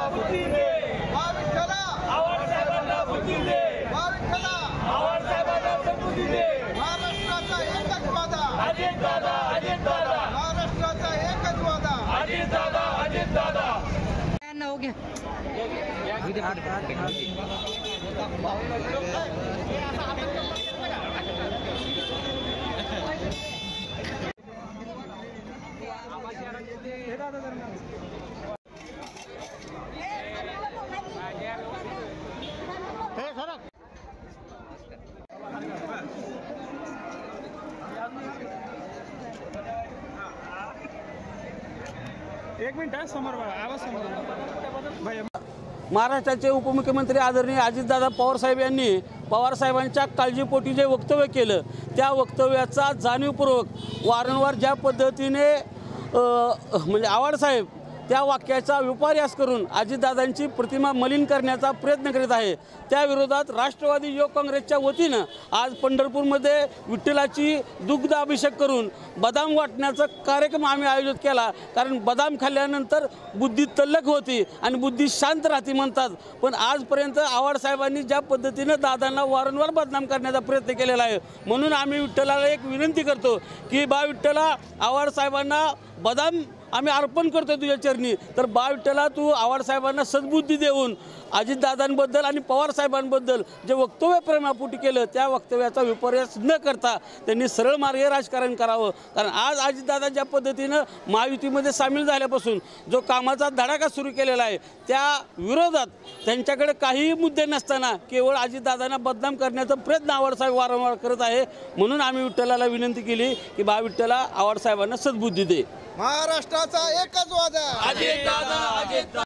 बुद्धी दे, आवाड साहेबांना बुद्धी दे, आवाड साहेबांना बुद्धी दे। महाराष्ट्राचा एकच वादा, अजित दादा, अजित दादा, महाराष्ट्राचा एकच वादा, अजित दादा, अजित दादा। हो गया एक मिनिट समोर आवाज समोर। महाराष्ट्राचे उपमुख्यमंत्री आदरणीय अजितदादा पवार साहेब यांनी पवार साहेबांच्या काळजीपोटी जे वक्तव्य केलं त्या वक्तव्याचा जाणीवपूर्वक वारंवार ज्या पद्धतीने म्हणजे आवाड साहेब त्या वाक्याचा विपर्यास करून अजितदादांची प्रतिमा मलिन करण्याचा प्रयत्न करीत आहे, त्या विरोधात राष्ट्रवादी युवक काँग्रेसच्या वतीनं आज पंढरपूरमध्ये विठ्ठलाची दुग्ध अभिषेक करून बदाम वाटण्याचा कार्यक्रम आम्ही आयोजित केला। कारण बदाम खाल्ल्यानंतर बुद्धी तल्लख होती आणि बुद्धी शांत राहते म्हणतात, पण आजपर्यंत आवाड साहेबांनी ज्या पद्धतीनं दादांना वारंवार बदनाम करण्याचा प्रयत्न केलेला आहे, म्हणून आम्ही विठ्ठलाला एक विनंती करतो की बा विठ्ठला, आवाड साहेबांना बदाम आम्ही अर्पण करतो तुझ्या चरणी, तर बा विठ्ठला तू आवाड साहेबांना सद्बुद्धी देऊन अजितदादांबद्दल आणि पवार साहेबांबद्दल जे वक्तव्य प्रेमापोटी केलं त्या वक्तव्याचा विपर्यास न करता त्यांनी सरळ मार्गे राजकारण करावं। कारण आज अजितदादा ज्या पद्धतीनं महायुतीमध्ये सामील झाल्यापासून जो कामाचा धडाका सुरू केलेला आहे त्या विरोधात त्यांच्याकडे काहीही मुद्दे नसताना केवळ अजितदादांना बदनाम करण्याचा प्रयत्न आवाड साहेब वारंवार करत आहे, म्हणून आम्ही विठ्ठलाला विनंती केली की बा विठ्ठला आवाड साहेबांना सद्बुद्धी दे। महाराष्ट्राचा एकच वादा, अजित दादा, अजित दादा।